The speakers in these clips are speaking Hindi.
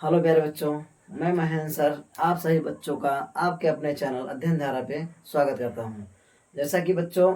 हेलो प्यारे बच्चों, मैं महेंद्र सर आप सभी बच्चों का आपके अपने चैनल अध्ययन धारा पे स्वागत करता हूँ। जैसा कि बच्चों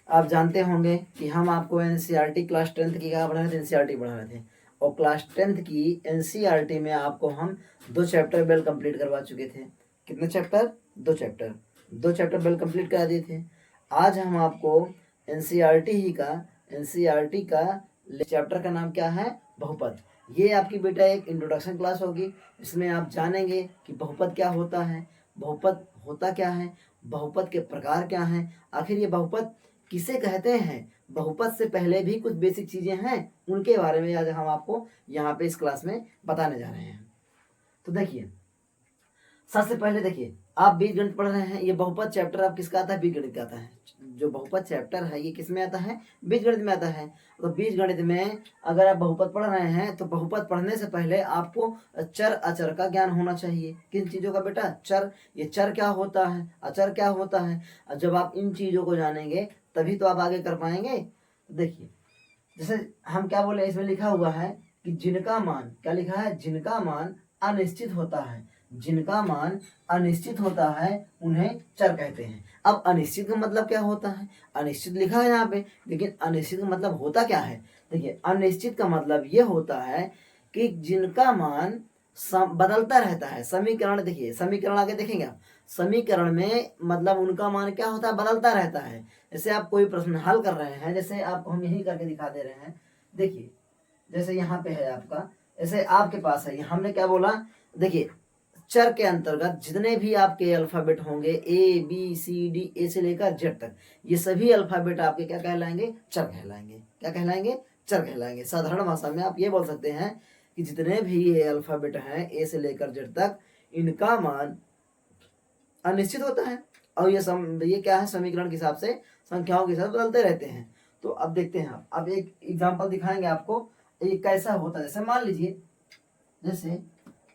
आप जानते होंगे कि हम आपको एनसीईआरटी क्लास 10th की क्या पढ़ा रहे थे, एनसीईआरटी पढ़ा रहे थे। और क्लास 10th की एनसीईआरटी में आपको हम 2 चैप्टर वेल कंप्लीट करवा चुके थे। कितने चैप्टर? 2 चैप्टर वेल कंप्लीट करा दिए थे। आज हम आपको एनसीईआरटी का चैप्टर का नाम क्या है? बहुपद। ये आपकी बेटा एक इंट्रोडक्शन क्लास होगी। इसमें आप जानेंगे कि बहुपद क्या होता है, बहुपद होता क्या है, बहुपद के प्रकार क्या हैं, आखिर ये बहुपद किसे कहते हैं। बहुपद से पहले भी कुछ बेसिक चीजें हैं, उनके बारे में आज हम आपको यहाँ पे इस क्लास में बताने जा रहे हैं। तो देखिए, सबसे पहले देखिए, आप बीजगणित पढ़ रहे हैं। ये बहुपद चैप्टर आप किसका आता है? बीजगणित का आता है। जो बहुपद चैप्टर है ये किस में आता है? बीजगणित में आता है। तो बीजगणित में अगर आप बहुपद पढ़ रहे हैं तो बहुपद पढ़ने से पहले आपको चर अचर का ज्ञान होना चाहिए। किन चीजों का बेटा? चर। ये चर क्या होता है, अचर क्या होता है। और जब आप इन चीजों को जानेंगे तभी तो आप आगे कर पाएंगे। देखिए, जैसे हम क्या बोले, इसमें लिखा हुआ है कि जिनका मान, क्या लिखा है? जिनका मान अनिश्चित होता है। जिनका मान अनिश्चित होता है उन्हें चर कहते हैं। अब अनिश्चित का मतलब क्या होता है? अनिश्चित लिखा है यहाँ पे, लेकिन अनिश्चित का मतलब होता क्या है? देखिए, अनिश्चित का मतलब ये होता है कि जिनका मान बदलता रहता है। समीकरण देखिए, समीकरण आगे देखेंगे आप। समीकरण में मतलब उनका मान क्या होता है? बदलता रहता है। जैसे आप कोई प्रश्न हल कर रहे हैं, जैसे आप हम यही करके दिखा दे रहे हैं। देखिए, जैसे यहाँ पे है आपका, जैसे आपके पास है, हमने क्या बोला? देखिए, चर के अंतर्गत जितने भी आपके अल्फाबेट होंगे, ए बी सी डी, ए से लेकर जेड तक, ये सभी अल्फाबेट आपके क्या कहलाएंगे? चर कहलाएंगे। क्या कहलाएंगे? चर कहलाएंगे। साधारण भाषा में आप ये बोल सकते हैं कि जितने भी ये अल्फाबेट हैं, ए से लेकर जेड तक, इनका मान अनिश्चित होता है। और ये क्या है? समीकरण के हिसाब से, संख्याओं के साथ बदलते रहते हैं। तो अब देखते हैं आप, अब एक एग्जांपल दिखाएंगे आपको ये कैसा होता है। जैसे मान लीजिए, जैसे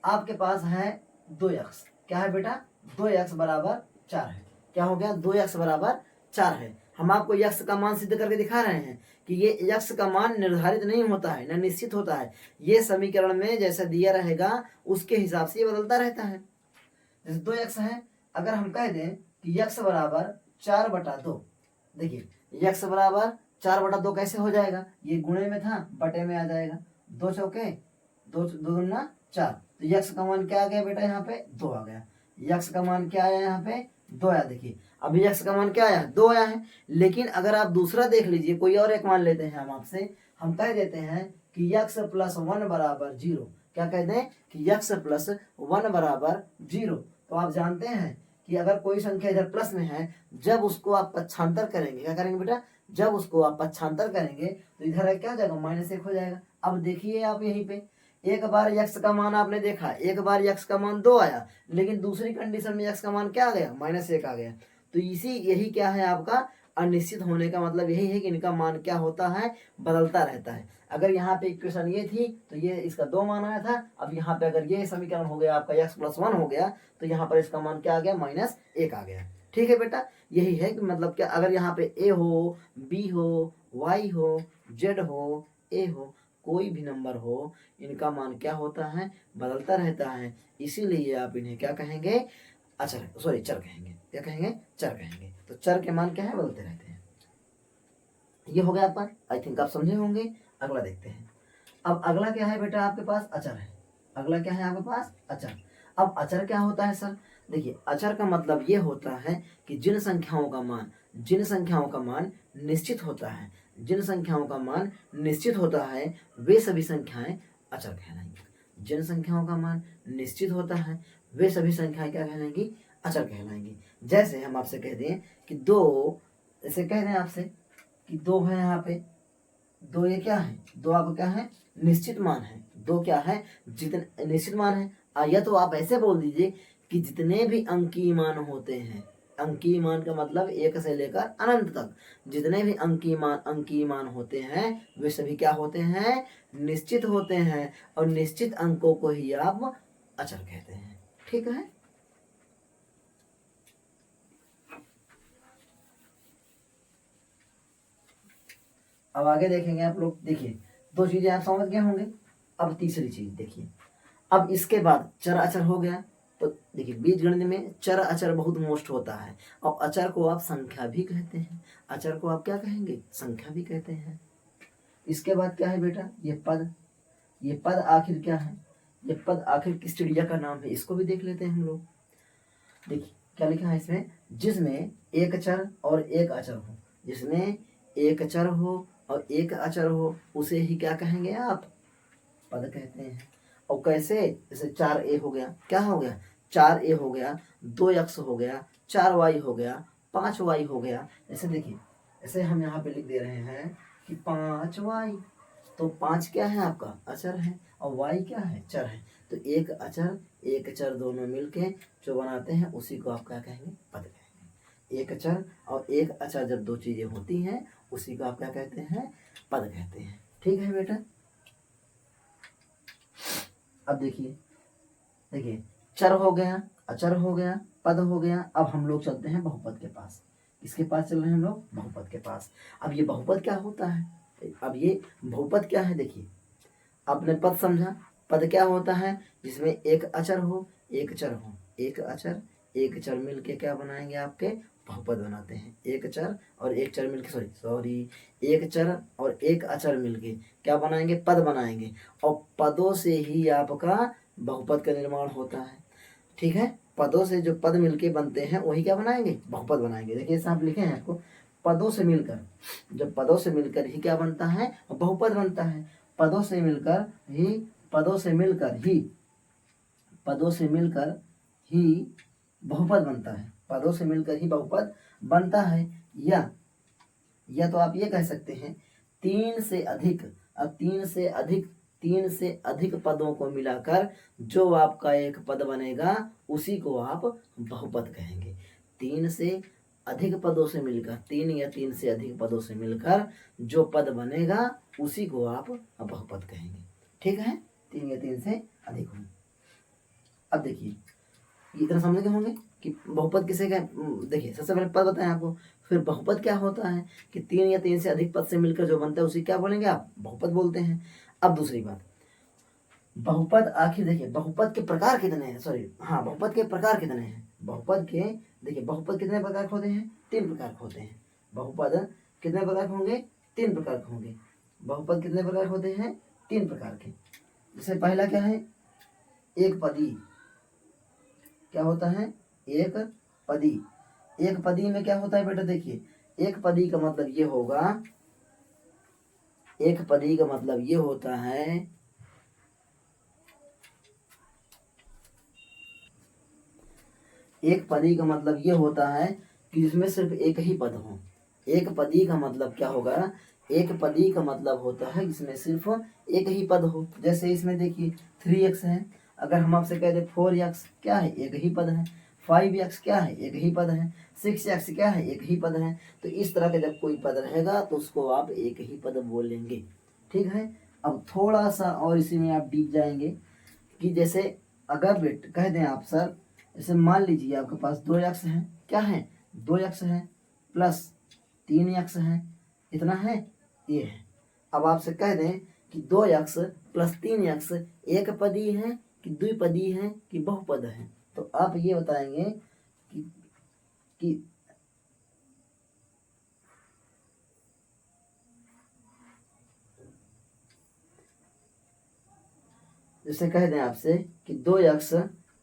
आपके पास है 2x। क्या है बेटा? 2x बराबर 4 है। क्या हो गया? 2x बराबर 4 है। हम आपको x का मान सिद्ध करके दिखा रहे हैं कि ये x का मान निर्धारित नहीं होता है, न निश्चित होता है। ये समीकरण में जैसा दिया रहेगा उसके हिसाब से ये बदलता रहता है। जैसे 2x है, अगर हम कह दें कि x बराबर 4/2, देखिए x बराबर 4/2 कैसे हो जाएगा? ये गुणे में था, बटे में आ जाएगा। 2 चौके 2, 2 दूना 4। तो x का मान क्या आ गया बेटा? यहाँ पे 2 आ गया। x का मान क्या आया? यहाँ पे 2 आया। देखिए, अभी x का मान क्या आया? 2 आया है। लेकिन अगर आप दूसरा देख लीजिए, कोई और एक मान लेते हैं हम आपसे, हम कह देते हैं कि x + 1 बराबर 0। क्या कहते हैं? कि x + 1 बराबर 0। तो आप जानते हैं कि अगर कोई संख्या इधर प्लस में है, जब उसको आप पक्षांतर करेंगे, क्या करेंगे बेटा? जब उसको आप पक्षांतर करेंगे तो इधर क्या हो जाएगा? -1 हो जाएगा। अब देखिए आप यहीं पे, एक बार x का मान आपने देखा, एक बार x का मान 2 आया, लेकिन दूसरी कंडीशन में x का मान क्या आ गया? -1 आ गया। तो यही क्या है आपका? अनिश्चित होने का मतलब यही है कि इनका मान क्या होता है? बदलता रहता है। अगर यहाँ पे इक्वेशन ये थी तो ये इसका 2 मान आया था। अब यहाँ पे अगर ये समीकरण हो गया आपका, x + 1 हो गया, तो यहाँ पर इसका मान क्या आ गया? -1 आ गया। ठीक है बेटा, यही है कि मतलब क्या, अगर यहाँ पे a हो, b हो, y हो, z हो, a हो, कोई भी नंबर हो, इनका मान क्या होता है? बदलता रहता है। इसीलिए आप इन्हें क्या कहेंगे? अचर, सॉरी, चर कहेंगे। क्या कहेंगे? चर कहेंगे। तो चर के मान क्या है? बदलते रहते हैं। ये हो गया आपका, आई थिंक आप समझे होंगे। अगला देखते हैं। अब अगला क्या है बेटा? आपके पास अचर है। अगला क्या है आपके पास? अचर। अब अचर क्या होता है सर? देखिए, अचर का मतलब ये होता है कि जिन संख्याओं का मान निश्चित होता है, जिन संख्याओं का मान निश्चित होता है, वे सभी संख्याएं अचर कहलाएंगी। जिन संख्याओं का मान निश्चित होता है वे सभी संख्याएं क्या कहलाएंगी? अचर कहलाएंगी। जैसे हम आपसे कह दें कि 2, ऐसे कह दें आपसे कि 2 है यहाँ पे, 2 ये क्या है? 2 आपका क्या है? निश्चित मान है। 2 क्या है? जितने निश्चित मान है। या तो आप ऐसे बोल दीजिए कि जितने भी अंकीय मान होते हैं, अंकीय मान का मतलब 1 से लेकर अनंत तक, जितने भी अंकीय मान होते हैं वे सभी क्या होते हैं? निश्चित होते हैं। और निश्चित अंकों को ही आप अचर कहते हैं। ठीक है। अब आगे देखेंगे आप लोग। देखिए, 2 चीजें आप समझ गए होंगे। अब तीसरी चीज देखिए, अब इसके बाद चर अचर हो गया। तो देखिए बीज गणित में चर अचर बहुत मोस्ट होता है, और अचर को आप संख्या भी कहते हैं, अचर को आप क्या कहेंगे, संख्या भी कहते हैं। इसके बाद क्या है बेटा, ये पद आखिर क्या है, ये पद आखिर किस चिड़िया का नाम है, इसको भी देख लेते हैं हम लोग। देखिए क्या लिखा है इसमें, जिसमें एक चर और एक अचर हो, जिसमें एक चर हो और एक अचर हो उसे ही क्या कहेंगे आप, पद कहते हैं। और कैसे, जैसे 4a हो गया, क्या हो गया, 4a हो गया, 2x हो गया, 4y हो गया, 5y हो गया। ऐसे देखिए, ऐसे हम यहाँ पे लिख दे रहे हैं कि 5y, तो 5 क्या है आपका, अचर है, और y क्या है, चर है। तो एक अचर एक चर दोनों मिलके जो बनाते हैं उसी को आप क्या कहेंगे, पद कहेंगे। एक चर और एक अचर जब दो चीजें होती हैं उसी को आप क्या कहते हैं, पद कहते हैं। ठीक है बेटा। अब देखिए चर हो गया, अचर हो गया, पद हो गया। अब हम लोग चलते हैं बहुपद के पास। किसके पास चल रहे हैं हम लोग, बहुपद के पास। अब ये बहुपद क्या होता है, अब ये बहुपद क्या है, देखिए आपने पद समझा, पद क्या होता है, जिसमें एक अचर हो एक चर हो, एक अचर एक चर मिलके क्या बनाएंगे, आपके बहुपद बनाते हैं। एक चर और एक चर मिलके एक चर और एक अचर मिलके क्या बनाएंगे, पद बनाएंगे, और पदों से ही आपका बहुपद का निर्माण होता है। ठीक है, पदों से जो पद मिलके बनते हैं वही क्या बनाएंगे, बहुपद बनाएंगे। देखिए आप लिखे हैं आपको, पदों से मिलकर, जब पदों से मिलकर ही क्या बनता है, बहुपद बनता है। पदों से मिलकर ही, पदों से मिलकर ही, पदों से मिलकर ही बहुपद बनता है, पदों से मिलकर ही बहुपद बनता है। या तो आप ये कह सकते हैं, तीन से अधिक, अब तीन से अधिक पदों को मिलाकर जो आपका एक पद बनेगा उसी को आप बहुपद कहेंगे। तीन से अधिक पदों से मिलकर, तीन या तीन से अधिक पदों से मिलकर जो पद बनेगा उसी को आप बहुपद कहेंगे। ठीक है, तीन या तीन से अधिक हो। अब देखिए इतना समझ गए होंगे कि बहुपद किसे का, देखिए सबसे पहले पद बताएं आपको, फिर बहुपद क्या होता है कि तीन या तीन से अधिक पद से मिलकर जो बनता है उसी क्या बोलेंगे आप, बहुपद बोलते हैं। अब दूसरी बात, बहुपद आखिर देखिए बहुपद के प्रकार कितने हैं, बहुपद के प्रकार कितने हैं, बहुपद के, देखिए बहुपद कितने प्रकार के होते हैं, तीन प्रकार के होते हैं। बहुपद कितने प्रकार के होंगे, तीन प्रकार के होंगे। बहुपद कितने प्रकार होते हैं, तीन प्रकार के। जैसे पहला क्या है, एक पदी, क्या होता है, एक पदी। एक पदी में क्या होता है बेटा, देखिए एक पदी का मतलब ये होगा, एक पदी का मतलब ये होता है, एक पदी का मतलब ये होता है कि जिसमें सिर्फ एक ही पद हो। एक पदी का मतलब क्या होगा, एक पदी का मतलब होता है जिसमें सिर्फ एक ही पद हो। जैसे इसमें देखिए 3x है, अगर हम आपसे कह दें 4x क्या है, एक ही पद है। 5x क्या है, एक ही पद है। 6x क्या है, एक ही पद है। तो इस तरह का जब कोई पद रहेगा तो उसको आप एक ही पद बोलेंगे। ठीक है, अब थोड़ा सा और इसी में आप डीप जाएंगे कि जैसे अगर बेट कह दें आप सर, जैसे मान लीजिए आपके पास 2x है, क्या है, 2x है प्लस 3x है, इतना है, ये है। अब आपसे कह दें कि 2x प्लस 3x एक पदी है कि द्विपदी है कि बहुपद है, तो आप ये बताएंगे कि जैसे कह दें आपसे कि 2x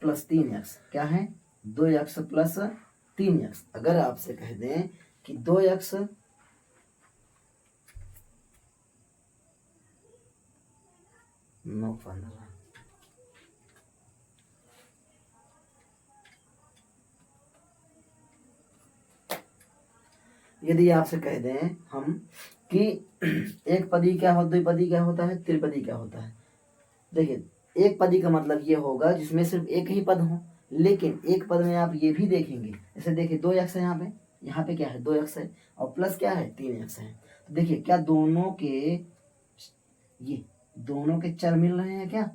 प्लस 3x क्या है, 2x प्लस 3x। अगर आपसे कह दें कि 2x यदि आपसे कह दें हम कि एक पदी क्या हो, द्विपदी क्या होता है, त्रिपदी क्या होता है। देखिए एक पदी का मतलब ये होगा जिसमें सिर्फ एक ही पद हो, लेकिन एक पद में आप ये भी देखेंगे, जैसे देखिए 2x है यहाँ पे क्या है, 2x है और प्लस क्या है, 3x है। तो देखिए क्या ये दोनों के चर मिल रहे हैं, क्या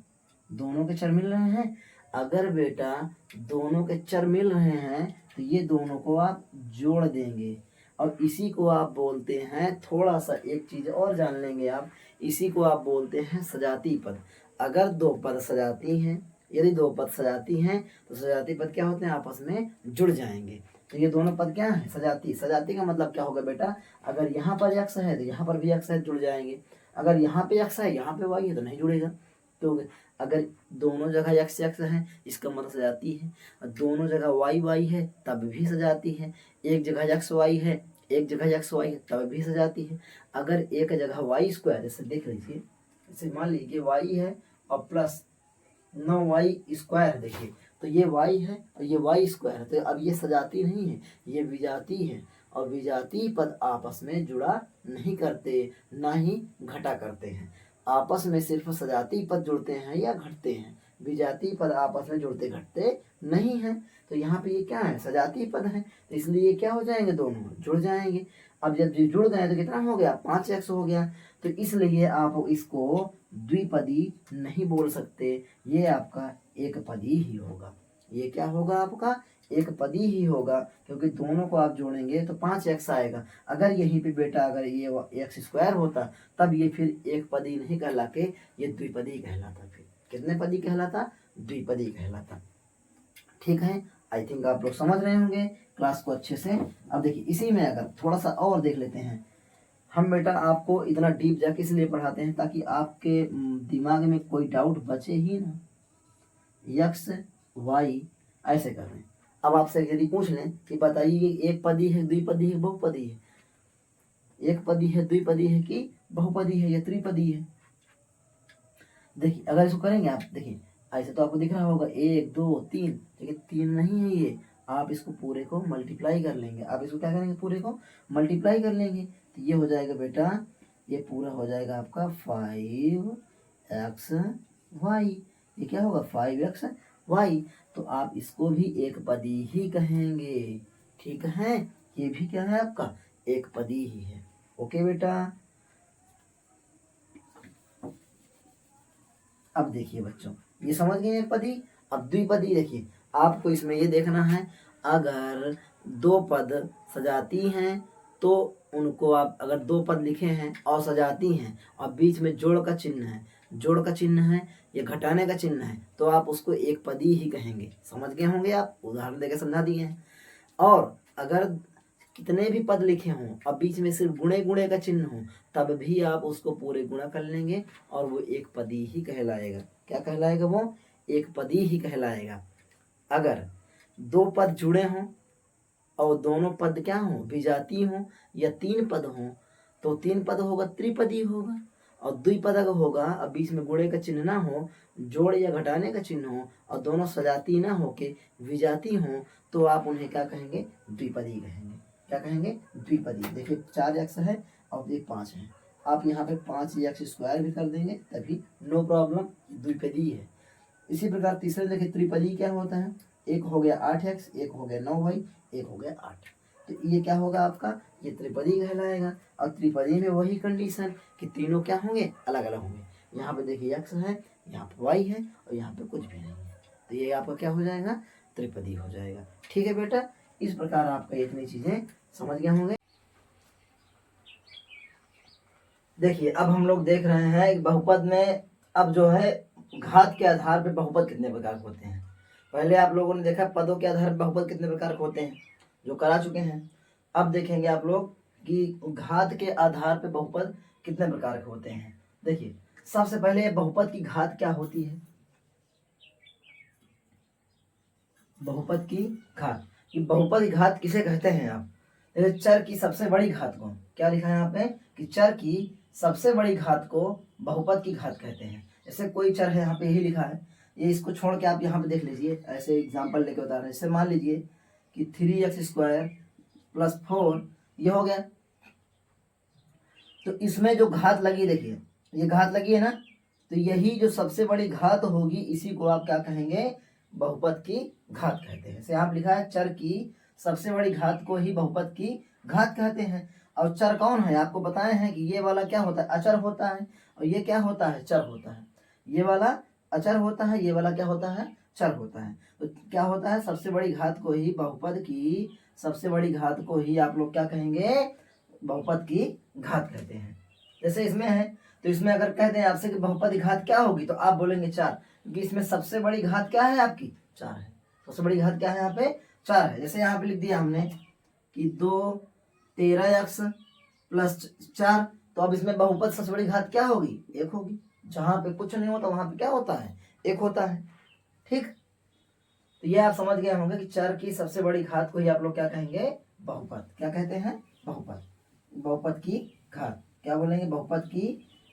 दोनों के चर मिल रहे हैं। अगर बेटा दोनों के चर मिल रहे हैं तो ये दोनों को आप जोड़ देंगे, और इसी को आप बोलते हैं, थोड़ा सा एक चीज और जान लेंगे आप, इसी को आप बोलते हैं सजाती पद। अगर दो पद सजाती हैं, यदि दो पद सजाती हैं तो सजाती पद क्या होते हैं, आपस में जुड़ जाएंगे। तो ये दोनों पद क्या है, सजाती। सजाती का मतलब क्या होगा बेटा, अगर यहाँ पर x है तो यहाँ पर भी x है, जुड़ जाएंगे। अगर यहाँ पे x है यहाँ पे y है तो नहीं जुड़ेगा। तो अगर दोनों जगह x है इसका मतलब सजाती है, और दोनों जगह y है तब भी सजाती है। एक जगह x y है, एक जगह x y है तब भी सजाती है। अगर एक जगह y स्क्वायर, जैसे देख लीजिए, जैसे मान लीजिए y है और प्लस 9y स्क्वायर है, देखिए तो ये y है और ये y स्क्वायर है, तो अब ये सजाती नहीं है, ये विजाती है। और विजाती पद आपस में जुड़ा नहीं करते, ना ही घटा करते हैं। आपस में सिर्फ सजाती पद जुड़ते हैं या घटते हैं, विजाती पद आपस में जुड़ते घटते नहीं हैं। तो यहाँ पे ये क्या है, सजाती पद है, तो इसलिए ये क्या हो जाएंगे, दोनों जुड़ जाएंगे। अब जब ये जुड़ गए तो कितना हो गया, 5x हो गया। तो इसलिए आप इसको द्विपदी नहीं बोल सकते, ये आपका एक पदी ही होगा। ये क्या होगा, आपका एक पदी ही होगा, क्योंकि दोनों को आप जोड़ेंगे तो 5x आएगा। अगर यहीं पे बेटा अगर ये x स्क्वायर होता तब ये फिर एक पदी नहीं कहला के ये द्विपदी कहलाता। फिर कितने पदी कहलाता, द्विपदी कहलाता। ठीक है, आई थिंक आप लोग समझ रहे होंगे क्लास को अच्छे से। अब देखिए इसी में अगर थोड़ा सा और देख लेते हैं हम बेटा, आपको इतना डीप जाके इसलिए पढ़ाते हैं ताकि आपके दिमाग में कोई डाउट बचे ही ना। यक्स वाई ऐसे कर रहे हैं। अब आपसे यदि पूछ लें कि बताइए एक पदी है, द्विपदी है, बहुपदी है, एक पदी है, द्विपदी है कि बहुपदी है या त्रिपदी है। देखिए अगर इसको करेंगे आप, देखिए ऐसे तो आपको दिख रहा होगा 1 2 3, देखिए 3 नहीं है ये, आप इसको पूरे को मल्टीप्लाई कर लेंगे। आप इसको क्या करेंगे, पूरे को मल्टीप्लाई कर लेंगे, तो ये हो जाएगा बेटा, ये पूरा हो जाएगा आपका 5x y। ये क्या होगा, 5x y। तो आप इसको भी एक पदी ही कहेंगे। ठीक है, ये भी क्या है आपका, एक पदी ही है। ओके बेटा, अब देखिए बच्चों, ये समझ गए एक पदी। अब द्विपदी देखिए, आपको इसमें ये देखना है, अगर दो पद सजाती हैं तो उनको आप, अगर दो पद लिखे हैं और सजाती हैं और बीच में जोड़ का चिन्ह है, जोड़ का चिन्ह है या घटाने का चिन्ह है, तो आप उसको एक पदी ही कहेंगे। समझ गए होंगे आप, उदाहरण देकर समझा दिए हैं। और अगर कितने भी पद लिखे हों और बीच में सिर्फ गुणे गुणे का चिन्ह हो, तब भी आप उसको पूरे गुणा कर लेंगे और वो एक पदी ही कहलाएगा। क्या कहलाएगा, वो एक पदी ही कहलाएगा। अगर दो पद जुड़े हों और दोनों पद क्या हों, विजाती हों, या तीन पद हों तो तीन पद होगा, त्रिपदी होगा। और द्विपद अगर होगा और बीच में गुणे का चिन्ह ना हो, जोड़ या घटाने का चिन्ह हो, और दोनों सजाती ना हो के विजाती हों, तो आप उन्हें क्या कहेंगे, द्विपदी कहेंगे। क्या कहेंगे, द्विपदी। देखिए 4x है और ये 5 है, आप यहाँ पे 5x स्क्वायर भी कर देंगे तभी नो प्रॉब्लम, द्विपदी है। इसी प्रकार तीसरे देखिए त्रिपदी क्या होता है, एक हो गया 8x, एक हो गया 9y, एक हो गया 8, तो ये क्या होगा आपका, ये त्रिपदी कहलाएगा। और त्रिपदी में वही कंडीशन कि तीनों क्या होंगे, अलग अलग होंगे। यहाँ पे देखिए x है, यहाँ पे y है और यहाँ पे कुछ भी नहीं है, तो ये आपका क्या हो जाएगा, त्रिपदी हो जाएगा। ठीक है बेटा, इस प्रकार आपका इतनी चीजें समझ गए होंगे। देखिए अब हम लोग देख रहे हैं बहुपद में, अब जो है घात के आधार पर बहुपद कितने प्रकार के होते हैं। पहले आप लोगों ने देखा पदों के आधार पर बहुपद कितने प्रकार के होते हैं, जो करा चुके हैं। अब देखेंगे आप लोग कि घात के आधार पर बहुपद कितने प्रकार के होते हैं। देखिए सबसे पहले बहुपद की घात क्या होती है, बहुपद की घात, कि बहुपद की घात किसे कहते हैं आप, चर की सबसे बड़ी घात को, क्या लिखा है यहाँ पे, कि चर की सबसे बड़ी घात को बहुपद की घात कहते हैं। जैसे कोई चर है, यहाँ पे यही लिखा है, ये इसको छोड़ के आप यहाँ पे देख लीजिए, ऐसे एग्जांपल लेके बता रहे हैं। जैसे मान लीजिए कि 3x² + 4 ये हो गया, तो इसमें जो घात लगी, देखिए ये घात लगी है ना, तो यही जो सबसे बड़ी घात होगी इसी को आप क्या कहेंगे, बहुपद की घात कहते हैं। जैसे आप लिखा है चर की सबसे बड़ी घात को ही बहुपद की घात कहते हैं। और चर कौन है, आपको बताए हैं कि ये वाला क्या होता है, अचर होता है, और ये क्या होता है, चर होता है। ये वाला अचर होता है, ये वाला क्या होता है, चर होता है। तो क्या होता है, सबसे बड़ी घात को ही, बहुपद की सबसे बड़ी घात को ही आप लोग क्या कहेंगे, बहुपद की घात कहते हैं। जैसे इसमें है तो इसमें अगर कह दें आपसे कि बहुपद घात क्या होगी तो आप बोलेंगे 4, क्योंकि इसमें सबसे बड़ी घात क्या है आपकी 4 है। सबसे बड़ी घात क्या है यहाँ पे 4 है। जैसे यहाँ पे लिख दिया हमने कि 2 13x प्लस 4, तो अब इसमें बहुपद सबसे बड़ी घात क्या होगी 1 होगी। जहां पे कुछ नहीं होता वहां पे क्या होता है 1 होता है। ठीक, तो ये आप समझ गए होंगे कि चर की सबसे बड़ी घात को ही आप लोग क्या कहेंगे बहुपद। क्या कहते हैं बहुपद, बहुपद की घात। क्या बोलेंगे बहुपद की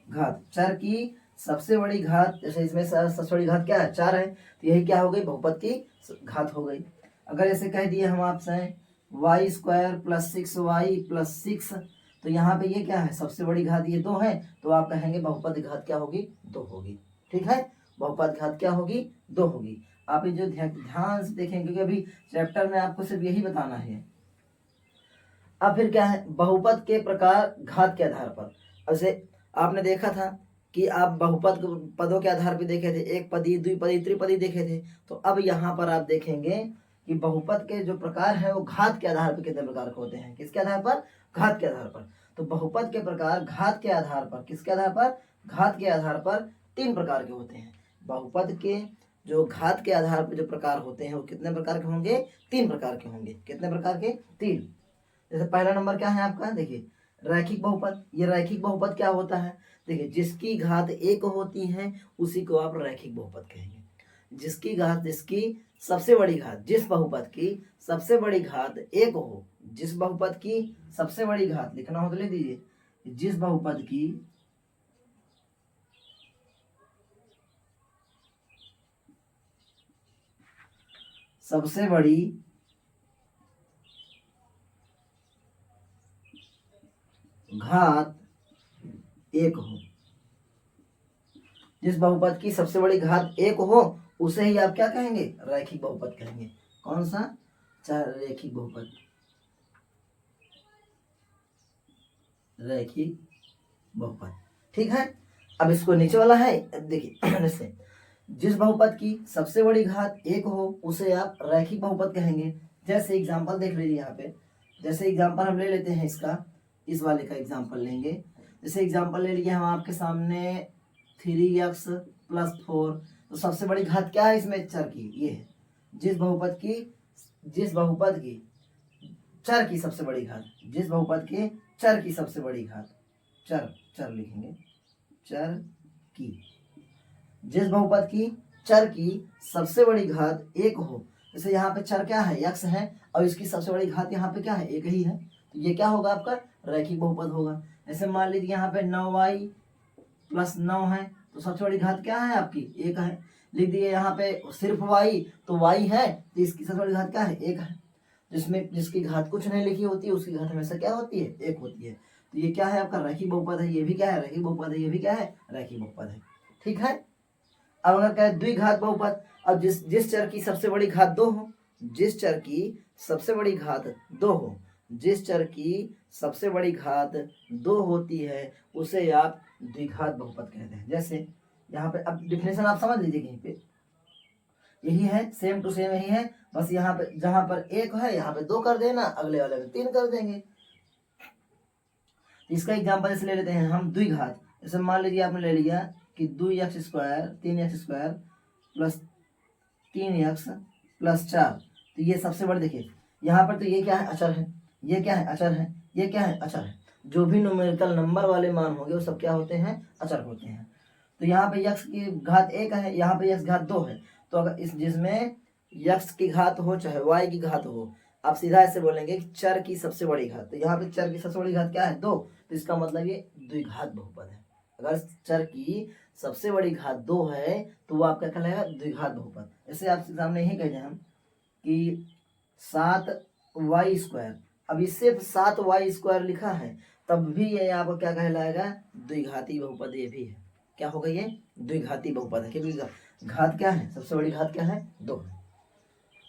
घात, चर की सबसे बड़ी घात। जैसे इसमें सबसे बड़ी घात क्या है 4 है, तो यही क्या हो गई बहुपद की घात हो गई। अगर ऐसे कह दिए हम आपसे y² प्लस 6y प्लस 6, तो यहाँ पे ये क्या है सबसे बड़ी घात ये 2 है, तो आप कहेंगे बहुपद घात क्या होगी 2 होगी। ठीक है, बहुपद घात क्या होगी 2 होगी। आप ये जो ध्यान से देखें, क्योंकि अभी चैप्टर में आपको सिर्फ यही बताना है। अब फिर क्या है बहुपद के प्रकार घात के आधार पर। जैसे आपने देखा था कि आप बहुपद पदों के आधार पर देखे थे, एक पदी, द्विपदी, त्रिपदी देखे थे। तो अब यहाँ पर आप देखेंगे कि बहुपद के जो प्रकार हैं वो घात के आधार पर कितने प्रकार के होते हैं। किसके आधार पर घात के आधार पर। तो बहुपद के प्रकार घात के आधार पर, किसके आधार पर घात के आधार पर 3 प्रकार के होते हैं। बहुपद के जो घात के आधार पर जो प्रकार होते हैं वो कितने प्रकार के होंगे 3 प्रकार के होंगे। कितने प्रकार के 3। जैसे पहला नंबर क्या है आपका, देखिए रैखिक बहुपद। ये रैखिक बहुपद क्या होता है, देखिए जिसकी घात 1 होती है उसी को आप रैखिक बहुपद कहेंगे। जिसकी घात, जिसकी सबसे बड़ी घात, जिस बहुपद की सबसे बड़ी घात 1 हो, जिस बहुपद की सबसे बड़ी घात लिखना हो तो लिख दीजिए, जिस बहुपद की सबसे बड़ी घात 1 हो, जिस बहुपद की सबसे बड़ी घात 1 हो उसे ही आप क्या कहेंगे रैखिक बहुपद कहेंगे। कौन सा, रैखिक बहुपद, रैखिक बहुपद। ठीक है, अब इसको नीचे वाला है देखिए जैसे जिस बहुपद की सबसे बड़ी घात 1 हो उसे आप रैखिक बहुपद कहेंगे। जैसे एग्जांपल देख लीजिए यहाँ पे, जैसे एग्जांपल हम ले लेते हैं इसका, इस वाले का एग्जांपल लेंगे। जैसे एग्जांपल ले लिए हम आपके सामने 3x प्लस 4, तो सबसे बड़ी घात क्या है इसमें चर की, ये है। जिस बहुपद की चर की सबसे बड़ी घात, जिस बहुपद के चर की सबसे बड़ी घात, चर लिखेंगे, चर की, जिस बहुपद की चर की सबसे बड़ी घात 1 हो। जैसे यहाँ पे चर क्या है x है और इसकी सबसे बड़ी घात यहाँ पे क्या है 1 ही है, तो ये क्या होगा आपका रैखिक बहुपद होगा। जैसे मान लीजिए यहाँ पे 9y प्लस 9 है, तो सबसे बड़ी घात क्या है आपकी 1 है। लिख दिए यहाँ पे सिर्फ y, तो y है तो इसकी सबसे बड़ी घात क्या है 1 है। जिसकी घात कुछ नहीं लिखी होती है उसकी घात हमेशा क्या होती है 1 होती है। तो ये क्या है आपका रैखिक बहुपद है, ये भी क्या है रैखिक बहुपद है, ये भी क्या है रैखिक बहुपद है। ठीक है, अब अगर कहे द्विघात बहुपद, अब जिस चर की सबसे बड़ी घात 2 हो, जिस चर की सबसे बड़ी घात 2 हो, जिस चर की सबसे बड़ी घात 2 होती है उसे आप द्विघात बहुपद कहते हैं। जैसे यहाँ पे अब डिफिनेशन आप समझ लीजिए, कहीं पे यही है, सेम टू सेम यही है, बस यहाँ पे जहां पर 1 है यहाँ पे 2 कर देना, अगले वाले में 3 कर देंगे। इसका एग्जाम्पल जैसे ले लेते हैं हम द्विघात। जैसे मान लीजिए आपने ले लिया कि 2x² 3x² plus 3x plus 4, तो ये सबसे बड़े देखिए यहाँ पर तो ये क्या है अचर है, ये क्या है अचर है, ये क्या है अचर है। जो भी न्यूमेरिकल नंबर वाले मान होंगे वो सब क्या होते हैं अचर होते हैं। तो यहाँ पे x की घात 1 है, यहाँ पे x घात 2 है, तो अगर इस जिसमें x की घात हो चाहे y की घात हो, आप सीधा ऐसे बोलेंगे कि चर की सबसे बड़ी घात। तो यहाँ पे चर की सबसे बड़ी घात क्या है 2, तो इसका मतलब ये द्विघात बहुपद है। अगर चर की सबसे बड़ी घात 2 है तो वो आपका कहलाएगा द्विघात बहुपद। ऐसे आपके सामने यही कह जाए हम कि 7y², अब इससे 7y² लिखा है तब भी ये आपको क्या कहलाएगा द्विघाती बहुपद। ये भी है क्या होगा ये द्विघाती बहुपद है, क्योंकि घात क्या है सबसे बड़ी घात क्या है 2 है।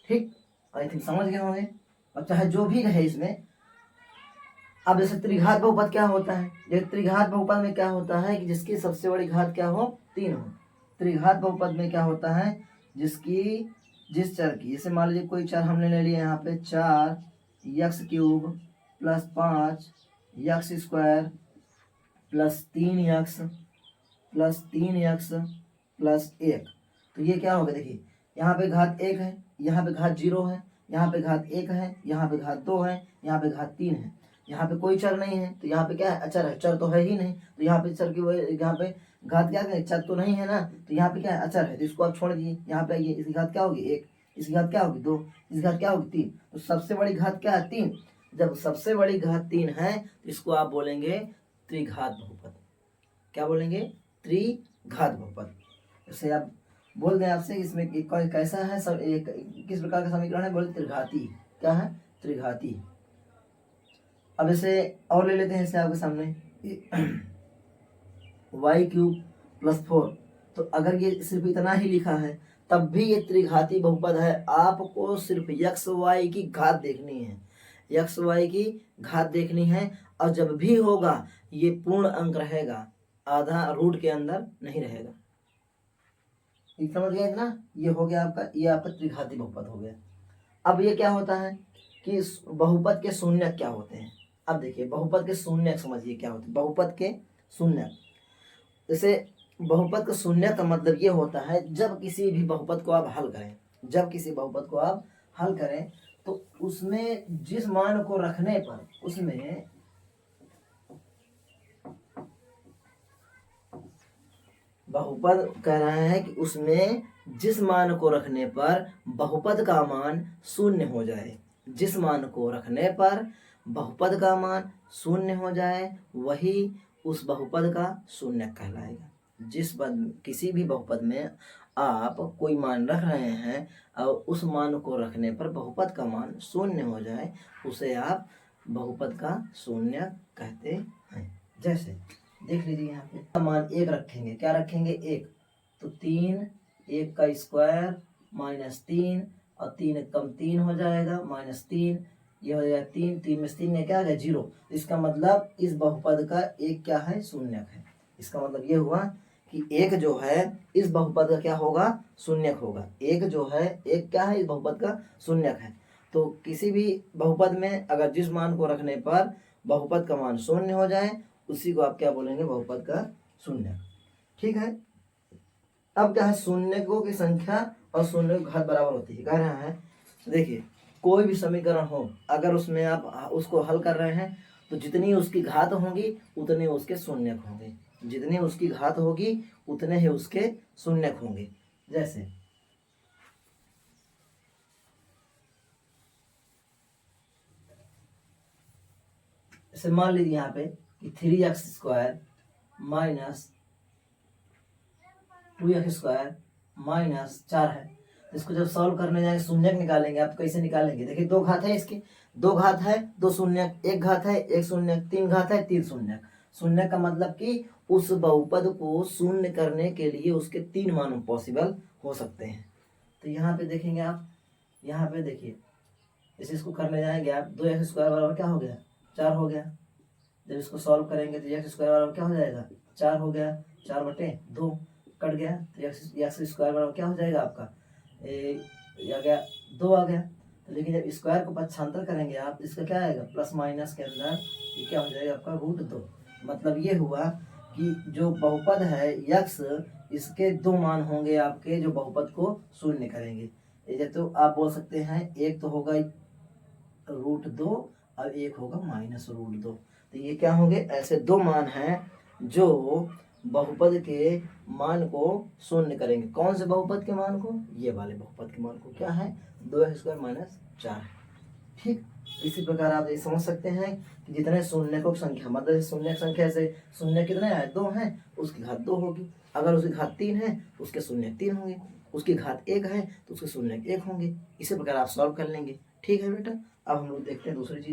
ठीक, आई थिंक समझ गए होंगे। और चाहे जो भी रहे इसमें, अब जैसे त्रिघात बहुपद क्या होता है, जैसे त्रिघात बहुपद में क्या होता है कि जिसकी सबसे बड़ी घात क्या हो 3 हो। त्रिघात बहुपद में क्या होता है जिस चर की, जैसे मान लीजिए कोई चर हमने ले लिया यहाँ पे 4x³ plus 5x² plus 3x plus 3x plus 1। तो ये क्या होगा, देखिए यहाँ पे घात 1 है, यहाँ पे घात 0 है, यहाँ पे घात 1 है, यहाँ पे घात 2 है, यहाँ पे घात 3 है। यहाँ पे कोई चर नहीं है तो यहाँ पे क्या है, अचर है। चर तो है ही नहीं, तो यहाँ पे चर की यहाँ पे घात क्या है, चर तो नहीं है ना, तो यहाँ पे क्या है, अचर है, तो इसको आप छोड़ दीजिए। यहाँ पे आइए, इसकी घात क्या होगी 1, इसकी घात क्या होगी 2, इसकी घात क्या होगी 3। तो सबसे बड़ी घात क्या है 3। जब सबसे बड़ी घात 3 है तो इसको आप बोलेंगे त्रिघात बहुपद। क्या बोलेंगे, त्रिघात बहुपद। जैसे आप बोल दें आपसे इसमें कैसा है सब, एक किस प्रकार का समीकरण है, बोले त्रिघाती। क्या है, त्रिघाती। अब इसे और ले लेते हैं, इसे आपके सामने y³ + 4। तो अगर ये सिर्फ इतना ही लिखा है तब भी ये त्रिघाती बहुपद है। आपको सिर्फ x y की घात देखनी है, x y की घात देखनी है। और जब भी होगा ये पूर्ण अंक रहेगा, आधा रूट के अंदर नहीं रहेगा। समझ गए ना, ये हो गया आपका, ये आपका त्रिघाती बहुपद हो गया। अब ये क्या होता है कि बहुपद के शून्य क्या होते हैं। अब देखिए बहुपद के शून्य समझिए क्या होते हैं। बहुपद के शून्य, जैसे बहुपद का शून्य का मतलब ये होता है जब किसी भी बहुपद को आप हल करें, जब किसी बहुपद को आप हल करें तो उसमें जिस मान को रखने पर, उसमें बहुपद कह रहे हैं कि उसमें जिस मान को रखने पर बहुपद का मान शून्य हो जाए, जिस मान को रखने पर बहुपद का मान शून्य हो जाए वही उस बहुपद का शून्य कहलाएगा। जिस पद किसी भी बहुपद में आप कोई मान रख रहे हैं और उस मान को रखने पर बहुपद का मान शून्य हो जाए उसे आप बहुपद का शून्य कहते हैं। जैसे देख लीजिए यहाँ पे मान 1 रखेंगे, क्या रखेंगे 1, तो 3, 1 का स्क्वायर -3 और 3 कम 3 हो जाएगा -3, ये हो जाएगा 3, 3 में से 3 क्या आ गया 0। इसका मतलब इस बहुपद का एक क्या है, शून्यक है। इसका मतलब ये हुआ कि एक जो है इस बहुपद का क्या होगा, शून्यक होगा। एक जो है, एक क्या है, इस बहुपद का शून्यक है। तो किसी भी बहुपद में अगर जिस मान को रखने पर बहुपद का मान शून्य हो जाए उसी को आप क्या बोलेंगे, बहुपद का शून्य। ठीक है। अब क्या है, शून्यकों की संख्या और शून्य की घात बराबर होती है। कह रहा है देखिए कोई भी समीकरण हो अगर उसमें आप उसको हल कर रहे हैं तो जितनी उसकी घात होगी उतने उसके शून्यक होंगे, जितनी उसकी घात होगी उतने ही उसके शून्यक होंगे। जैसे मान लीजिए यहाँ पे कि 3x² - 2x² -4 है। इसको जब सॉल्व करने जाएंगे शून्यक निकालेंगे आप, तो कैसे निकालेंगे, देखिए 2 घात है इसकी, 2 घात है 2 शून्यक, 1 घात है 1 शून्यक, 3 घात है 3 शून्यक। शून्य का मतलब कि उस बहुपद को शून्य करने के लिए उसके 3 मान पॉसिबल हो सकते हैं। तो यहाँ पे देखेंगे आप, यहाँ पे देखिए जैसे इसको करने जाएंगे आप, 2x² बराबर क्या हो गया, 4 हो गया। जब इसको सॉल्व करेंगे तो x² बराबर क्या हो जाएगा, 4 हो गया, 4/2 कट गया, तो x² बराबर क्या हो जाएगा आपका, आ गया 2 आ गया। तो लेकिन जब स्क्वायर को पक्षांतर करेंगे आप, इसका क्या आएगा, प्लस माइनस के अंदर ये क्या हो जाएगा आपका √2। मतलब ये हुआ कि जो बहुपद है x, इसके 2 मान होंगे आपके जो बहुपद को शून्य करेंगे। ये तो आप बोल सकते हैं एक तो होगा √2 और एक होगा -√2। तो ये क्या होंगे, ऐसे 2 मान हैं जो बहुपद के मान को शून्य करेंगे। कौन से बहुपद के मान को, ये वाले बहुपद के मान को, क्या है 2x² - 4। ठीक, इसी प्रकार आप ये समझ सकते हैं कि जितने शून्यकों की संख्या, मतलब शून्य संख्या से शून्य कितने है, 2 हैं, उसकी घात 2 होगी। अगर उसकी घात 3 है तो उसके शून्य 3 होंगे, उसकी घात 1 है तो उसके शून्य 1 होंगे। इसी प्रकार आप सॉल्व कर लेंगे। ठीक है बेटा, अब हम लोग देखते हैं दूसरी चीज।